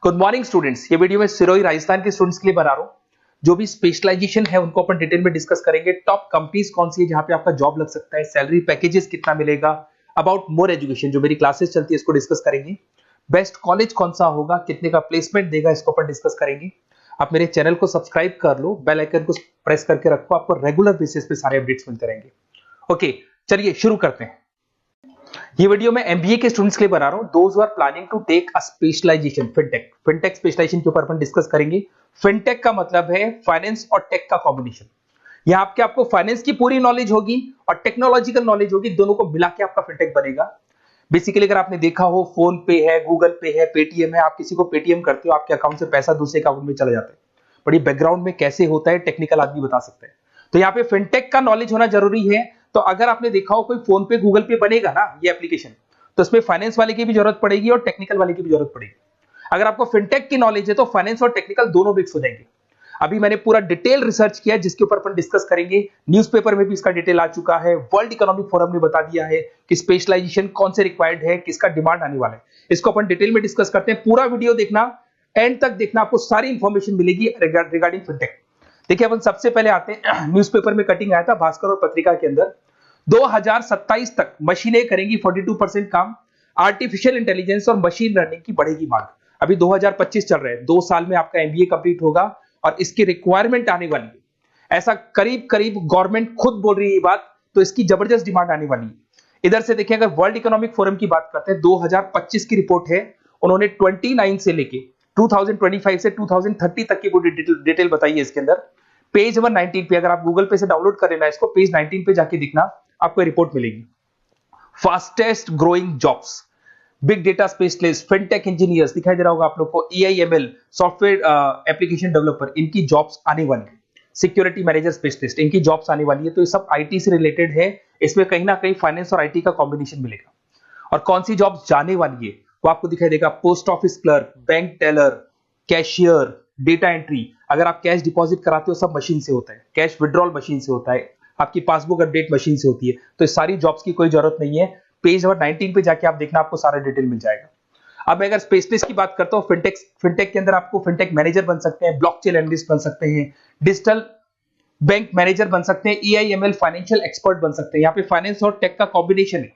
Good morning students. ये video मैं सिरोही राजस्थान के स्टूडेंट्स के लिए बना रहा हूँ। जो भी स्पेशलाइजेशन है उनको अपन डिटेल में डिस्कस करेंगे। टॉप कंपनीज कौन सी है जहां पे आपका जॉब लग सकता है, सैलरी पैकेजेस कितना मिलेगा, अबाउट मोर एजुकेशन जो मेरी क्लासेस चलती है इसको डिस्कस करेंगे। बेस्ट कॉलेज कौन सा होगा, कितने का प्लेसमेंट देगा, इसको अपन डिस्कस करेंगे। आप मेरे चैनल को सब्सक्राइब कर लो, बेल आइकन को प्रेस करके रखो, आपको रेगुलर बेसिस पे सारे अपडेट्स मिलते रहेंगे। ओके, चलिए शुरू करते हैं। ये वीडियो मैं एमबीए के स्टूडेंट्स के लिए बना रहा हूं। Those who are planning to take a specialization fintech specialization के ऊपर अपन डिस्कस करेंगे। फिनटेक का मतलब है फाइनेंस और टेक का कॉम्बिनेशन। यहां आपको फाइनेंस की पूरी नॉलेज होगी और टेक्नोलॉजिकल नॉलेज होगी, दोनों को मिला के आपका फिनटेक बनेगा। बेसिकली अगर आपने देखा हो, फोन पे है, गूगल पे है, पेटीएम है, आप किसी को पेटीएम करते हो, आपके अकाउंट से पैसा दूसरे अकाउंट में चला जाता है। बड़ी बैकग्राउंड में कैसे होता है टेक्निकल आदमी बता सकते हैं। तो यहाँ पे फिनटेक का नॉलेज होना जरूरी है। तो अगर आपने देखा हो कोई फोन पे गूगल पे बनेगा ना ये एप्लीकेशन, तो इसमें फाइनेंस वाले की भी जरूरत पड़ेगी और टेक्निकल वाले की भी जरूरत पड़ेगी। अगर आपको फिनटेक की नॉलेज है तो फाइनेंस और टेक्निकल दोनों मिक्स हो जाएंगे। अभी मैंने पूरा डिटेल रिसर्च किया जिसके ऊपर अपन डिस्कस करेंगे। न्यूज़पेपर में भी इसका डिटेल आ चुका है, वर्ल्ड इकोनॉमिक फोरम ने बता दिया है कि स्पेशलाइजेशन कौन से रिक्वायर्ड है, किसका डिमांड आने वाला है। इसको अपन डिटेल में डिस्कस करते हैं। पूरा वीडियो देखना, एंड तक देखना, आपको सारी इंफॉर्मेशन मिलेगी रिगार्डिंग फिनटेक। देखिए अपन सबसे पहले आते हैं, न्यूज़पेपर में कटिंग आया था भास्कर और पत्रिका के अंदर। 2027 तक मशीनें करेंगी 42% काम। आर्टिफिशियल इंटेलिजेंस और मशीन लर्निंग की बढ़ेगी मांग। अभी 2025 चल रहे हैं, 2 साल में आपका एमबीए कंप्लीट होगा और इसकी रिक्वायरमेंट आने वाली है। ऐसा करीब करीब गवर्नमेंट खुद बोल रही है ये बात, तो इसकी जबरदस्त डिमांड आने वाली है। इधर से देखिए, अगर वर्ल्ड इकोनॉमिक फोरम की बात करते हैं, 2025 की रिपोर्ट है। उन्होंने 29 से लेके 2025 से 2030 तक की पूरी डिटेल बताई है इसके अंदर। पेज नंबर 19 पे, अगर आप गूगल पे से डाउनलोड कर लेना इसको, पेज 19 पे जाके दिखना, आपको रिपोर्ट मिलेगी। Fastest growing jobs, big data specialist, fintech engineers दिखाई दे रहा होगा आप लोग को, एआईएमएल सॉफ्टवेयर एप्लीकेशन डेवलपर, इनकी जॉब्स आने वाली है। सिक्योरिटी मैनेजर स्पेशलिस्ट, इनकी जॉब्स आने वाली है। तो ये सब आईटी से रिलेटेड है, इसमें कहीं ना कहीं फाइनेंस और आईटी का कॉम्बिनेशन मिलेगा। और कौन सी जॉब्स जाने वाली है वो आपको दिखाई देगा। Post office clerk, bank teller, cashier, data entry. अगर आप कैश डिपॉजिट कराते हो सब मशीन से होता है, कैश विड्रॉल मशीन से होता है, आपकी पासबुक अपडेट मशीन से होती है। तो इस सारी जॉब्स की कोई जरूरत नहीं है। पेज नंबर 19 पे जाके आप देखना, आपको सारा डिटेल मिल जाएगा। अब मैं अगर स्पेशलिस्ट की बात करता हूँ, फिनटेक के अंदर आपको फिनटेक मैनेजर बन सकते हैं, ब्लॉकचेन एनालिस्ट बन सकते हैं, डिजिटल बैंक मैनेजर बन सकते हैं, एआईएमएल फाइनेंशियल एक्सपर्ट बन सकते हैं। यहाँ पे फाइनेंस और टेक का कॉम्बिनेशन है।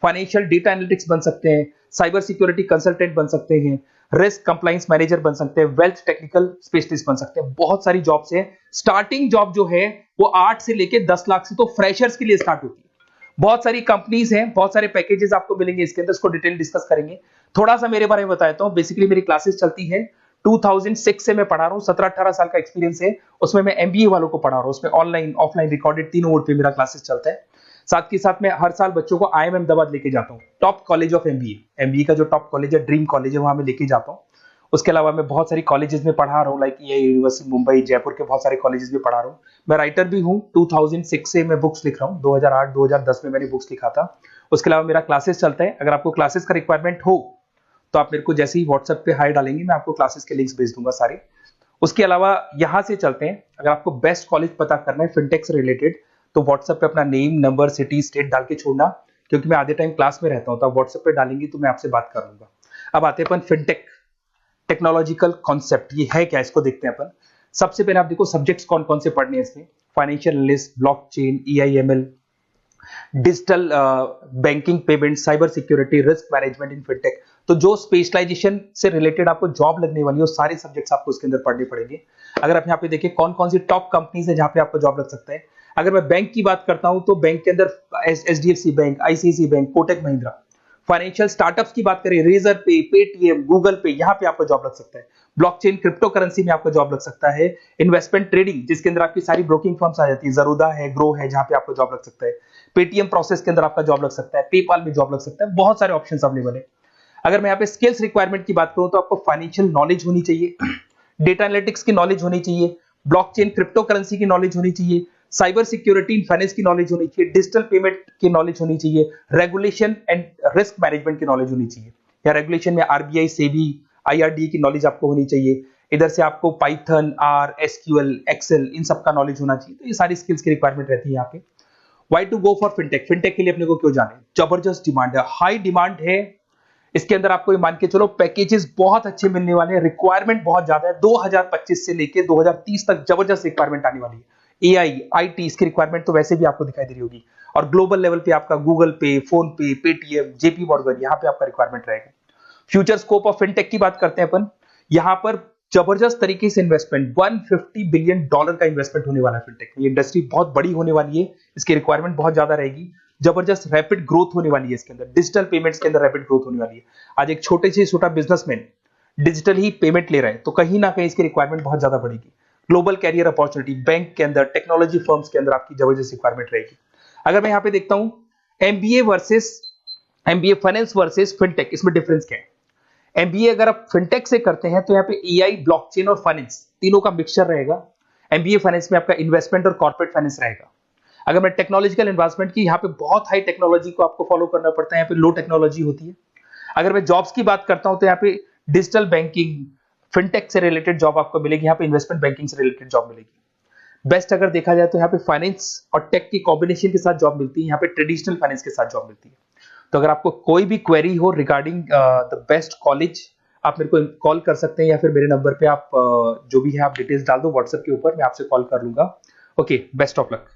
फाइनेंशियल डेटा एनालिटिक्स बन सकते हैं, साइबर सिक्योरिटी कंसल्टेंट बन सकते हैं, रिस्क कंप्लायंस मैनेजर बन सकते हैं, वेल्थ टेक्निकल स्पेशलिस्ट बन सकते हैं। बहुत सारी जॉब्स है। स्टार्टिंग जॉब जो है वो 8 से लेके 10 लाख से तो फ्रेशर्स के लिए स्टार्ट होती है। बहुत सारी कंपनीज हैं, बहुत सारे पैकेजेस आपको मिलेंगे इसके अंदर, इसको डिटेल डिस्कस करेंगे। थोड़ा सा मेरे बारे में बताता हूं। बेसिकली मेरी क्लासेस चलती है 2006 से मैं पढ़ा रहा हूं, 17-18 साल का एक्सपीरियंस है। उसमें मैं एमबीए वालों को पढ़ा रहा हूं, उसमें ऑनलाइन ऑफलाइन रिकॉर्डेड तीनों मोड पे मेरा क्लासेस चलता है। साथ के साथ मैं हर साल बच्चों को आईएम अहमदाबाद लेके जाता हूँ, top college of MBA. MBA का जो टॉप कॉलेज है, ड्रीम कॉलेज है, वहां मैं लेके जाता हूँ। उसके अलावा मैं बहुत सारी कॉलेजेस में पढ़ा रहा हूँ, लाइक ये यूनिवर्सिटी मुंबई, जयपुर के बहुत सारे कॉलेजेस में पढ़ा रहा हूँ। मैं राइटर भी हूँ, 2006 से मैं बुक्स लिख रहा हूँ, 2008-2010 में मैंने बुक्स लिखा था। उसके अलावा मेरा क्लासेस चलता है। अगर आपको क्लासेस का रिक्वायरमेंट हो तो आप मेरे को जैसे ही व्हाट्सएप पे हाई डालेंगे, मैं आपको क्लासेस के लिंक्स भेज दूंगा सारे। उसके अलावा यहाँ से चलते हैं, अगर आपको बेस्ट कॉलेज पता करना है फिनटेक से रिलेटेड, तो व्हाट्सएप पे अपना नेम, नंबर, सिटी, स्टेट डाल के छोड़ना, क्योंकि मैं आधे टाइम क्लास में रहता हूँ। तो आप व्हाट्सएप पे डालेंगे तो मैं आपसे बात कर लूंगा। अब आते हैं अपन फिनटेक टेक्नोलॉजिकल कॉन्सेप्ट, ये है क्या, इसको देखते हैं अपन। सबसे पहले आप देखो सब्जेक्ट्स कौन कौन से पढ़ने हैं इसमें। Financial analyst, blockchain, AIML, digital banking, payment, cyber security, risk management in fintech. तो जो स्पेशलाइजेशन से रिलेटेड आपको जॉब लगने वाली है, वो सारे सब्जेक्ट्स आपको इसके अंदर पढ़ने पड़ेंगे। अगर आप यहाँ पे देखिए कौन कौन सी टॉप कंपनीज है जहां पे आपको जॉब लग सकता है। अगर मैं बैंक की बात करता हूं तो बैंक के अंदर HDFC bank, ICIC bank, Kotak Mahindra. Financial startups की बात करें, रेजर पे, पेटीएम, गूगल पे, यहां पे आपको जॉब लग सकता है। ब्लॉकचेन, क्रिप्टो करेंसी में आपको जॉब लग सकता है। इन्वेस्टमेंट ट्रेडिंग, जिसके अंदर आपकी सारी ब्रोकिंग फर्म्स आ जाती है, जरूदा है, ग्रो है, जहां पे आपको जॉब लग सकता है। पेटीएम प्रोसेस के अंदर आपका जॉब लग सकता है, पेपाल में जॉब लग सकता है। बहुत सारे ऑप्शंस अवेलेबल है। अगर मैं यहाँ पे स्किल्स रिक्वायरमेंट की बात करूं तो आपको फाइनेंशियल नॉलेज होनी चाहिए, डेटा एनालिटिक्स की नॉलेज होनी चाहिए, ब्लॉकचेन क्रिप्टो करेंसी की नॉलेज होनी चाहिए, साइबर सिक्योरिटी इन फाइनेंस की नॉलेज होनी चाहिए, डिजिटल पेमेंट की नॉलेज होनी चाहिए, रेगुलेशन एंड रिस्क मैनेजमेंट की नॉलेज होनी चाहिए। या रेगुलेशन में आरबीआई, सेबी, आईआरडी की नॉलेज आपको होनी चाहिए। इधर से आपको पाइथन, आर, एसक्यूएल, एक्सेल, इन सब का नॉलेज होना चाहिए। तो ये सारी स्किल्स की रिक्वायरमेंट रहती है यहाँ पे। Why to go for fintech? Fintech के लिए अपने को क्यों जाना है? जबरदस्त डिमांड है, हाई डिमांड है। इसके अंदर आपको ये मान के चलो पैकेजेस बहुत अच्छे मिलने वाले हैं, रिक्वायरमेंट बहुत ज्यादा है। 2025 से लेके 2030 तक जबरदस्त रिक्वायरमेंट आने वाली है। एआई, आईटी, इसकी रिक्वायरमेंट तो वैसे भी आपको दिखाई दे रही होगी। और ग्लोबल लेवल पे आपका गूगल पे, फोन पे, पेटीएम, जेपी मॉर्गन, यहाँ पे आपका रिक्वायरमेंट रहेगा। फ्यूचर स्कोप ऑफ फिनटेक की बात करते हैं अपन, यहाँ पर जबरदस्त तरीके से इन्वेस्टमेंट, $150 बिलियन का इन्वेस्टमेंट होने वाला है फिनटेक में। ये इंडस्ट्री बहुत बड़ी होने वाली है, इसकी रिक्वायरमेंट बहुत ज्यादा रहेगी, जबरदस्त रैपिड ग्रोथ होने वाली है इसके अंदर, डिजिटल पेमेंट्स के अंदर रैपिड ग्रोथ होने वाली है। आज एक छोटे से छोटा बिजनेसमैन डिजिटल ही पेमेंट ले रहा है, तो कहीं ना कहीं इसकी रिक्वायरमेंट बहुत ज्यादा बढ़ेगी। ग्लोबल कैरियर अपॉर्चुनिटी, बैंक के अंदर, टेक्नोलॉजी फर्म्स के अंदर आपकी जबरदस्त रिक्वायरमेंट रहेगी। अगर मैं यहाँ पे देखता हूं एमबीए फाइनेंस वर्सेस फिनटेक, इसमें डिफरेंस क्या है? एमबीए अगर आप फिनटेक से करते हैं तो यहाँ पे एआई, ब्लॉकचेन और फाइनेंस तीनों का मिक्सचर रहेगा। एमबीए फाइनेंस में आपका इन्वेस्टमेंट और कॉर्पोरेट फाइनेंस रहेगा। अगर मैं टेक्नोलॉजिकल एडवांसमेंट की, यहाँ पे बहुत हाई टेक्नोलॉजी को आपको फॉलो करना पड़ता है, यहाँ पे लो टेक्नोलॉजी होती है। अगर मैं जॉब्स की बात करता हूं तो यहाँ पे डिजिटल बैंकिंग, फिनटेक से रिलेटेड जॉब आपको मिलेगी, यहाँ पे इन्वेस्टमेंट बैंकिंग से रिलेटेड जॉब मिलेगी। बेस्ट अगर देखा जाए तो यहाँ पे फाइनेंस और टेक की कॉम्बिनेशन के साथ जॉब मिलती है, यहाँ पे ट्रेडिशनल फाइनेंस के साथ जॉब मिलती है। तो अगर आपको कोई भी क्वेरी हो रिगार्डिंग द बेस्ट कॉलेज, आप मेरे को कॉल कर सकते हैं, या फिर मेरे नंबर पे आप जो भी है आप डिटेल्स डाल दो व्हाट्सएप के ऊपर, मैं आपसे कॉल कर लूंगा। Okay, best of luck.